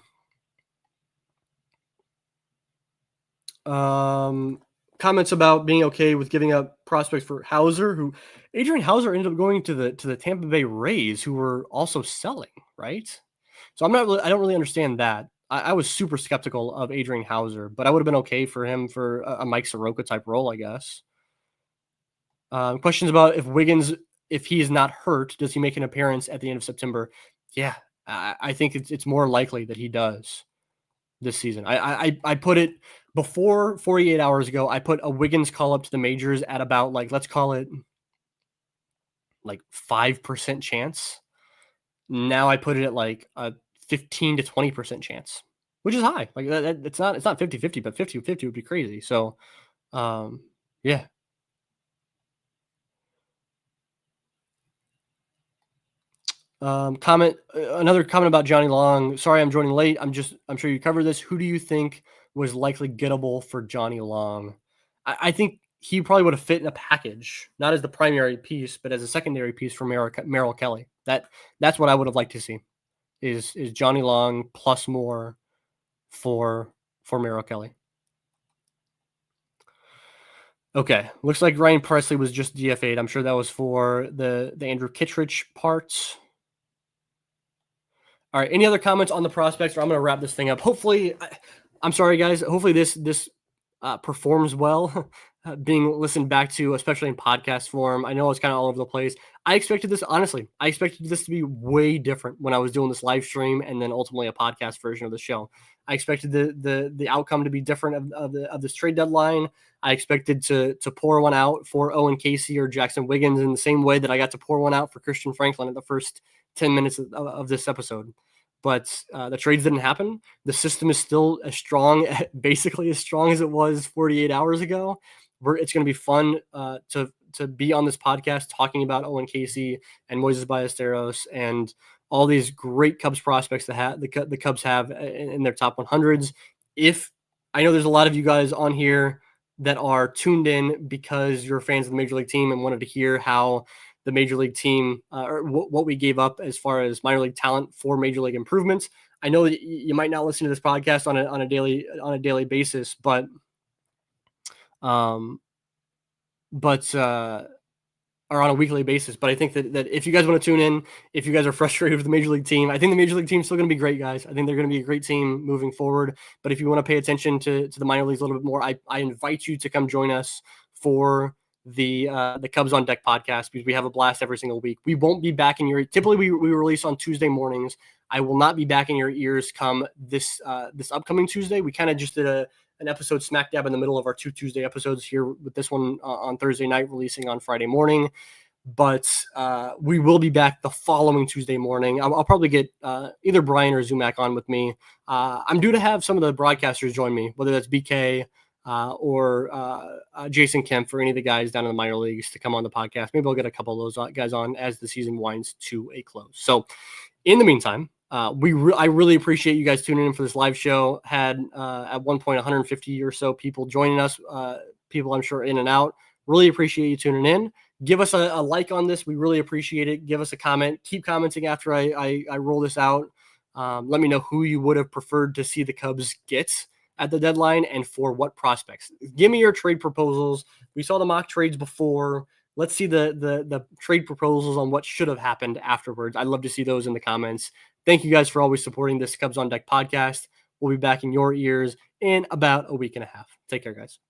Comments about being okay with giving up prospects for Hauser, Adrian Hauser ended up going to the Tampa Bay Rays, who were also selling, right? So I don't really understand that. I was super skeptical of Adrian Hauser, but I would have been okay for him for a Mike Soroka type role, I guess. Questions about if he is not hurt, does he make an appearance at the end of September? Yeah, I think it's more likely that he does this season. I put it before 48 hours ago. I put a Wiggins call up to the majors at about let's call it 5% chance. Now I put it at a 15 to 20% chance, which is high. It's not 50-50, but 50-50 would be crazy. So, yeah. Another comment about Johnny Long. Sorry, I'm joining late. I'm sure you covered this. Who do you think was likely gettable for Johnny Long? I think he probably would have fit in a package, not as the primary piece, but as a secondary piece for Merrill Kelly. That's what I would have liked to see is Johnny Long plus more for Merrill Kelly. Okay, looks like Ryan Presley was just DFA'd. I'm sure that was for the Andrew Kittredge parts. All right, any other comments on the prospects, or I'm going to wrap this thing up. Hopefully, I'm sorry, guys. Hopefully this performs well, being listened back to, especially in podcast form. I know it's kind of all over the place. I expected this to be way different when I was doing this live stream and then ultimately a podcast version of the show. I expected the outcome to be different of this trade deadline. I expected to pour one out for Owen Casey or Jackson Wiggins in the same way that I got to pour one out for Christian Franklin at the first 10 minutes of this episode. But the trades didn't happen. The system is still basically as strong as it was 48 hours ago. It's going to be fun to be on this podcast talking about Owen Casey and Moises Ballesteros and all these great Cubs prospects that the Cubs have in their top 100s. if I know there's a lot of you guys on here that are tuned in because you're fans of the Major League team and wanted to hear how the Major League team or what we gave up as far as minor league talent for Major League improvements. I know that you might not listen to this podcast on a daily basis, um, but or on a weekly basis. But I think that if you guys want to tune in, if you guys are frustrated with the Major League team, I think the Major League team is still going to be great, guys. I think they're going to be a great team moving forward. But if you want to pay attention to the minor leagues a little bit more, I invite you to come join us for the Cubs on Deck podcast, because we have a blast every single week. We won't be back in your typically we release on Tuesday mornings. I will not be back in your ears come this upcoming Tuesday. We kind of just did an episode smack dab in the middle of our 2 Tuesday episodes here, with this one on Thursday night, releasing on Friday morning. But we will be back the following Tuesday morning. I'll probably get either Brian or Zumac on with me. I'm due to have some of the broadcasters join me, whether that's BK or Jason Kemp, or any of the guys down in the minor leagues, to come on the podcast. Maybe I'll get a couple of those guys on as the season winds to a close. So in the meantime, I really appreciate you guys tuning in for this live show. Had at one point 150 or so people joining us, people I'm sure in and out. Really appreciate you tuning in. Give us a like on this. We really appreciate it. Give us a comment. Keep commenting after I roll this out. Let me know who you would have preferred to see the Cubs get at the deadline and for what prospects. Give me your trade proposals. We saw the mock trades before. Let's see the trade proposals on what should have happened afterwards. I'd love to see those in the comments. Thank you guys for always supporting this Cubs on Deck podcast. We'll be back in your ears in about a week and a half. Take care, guys.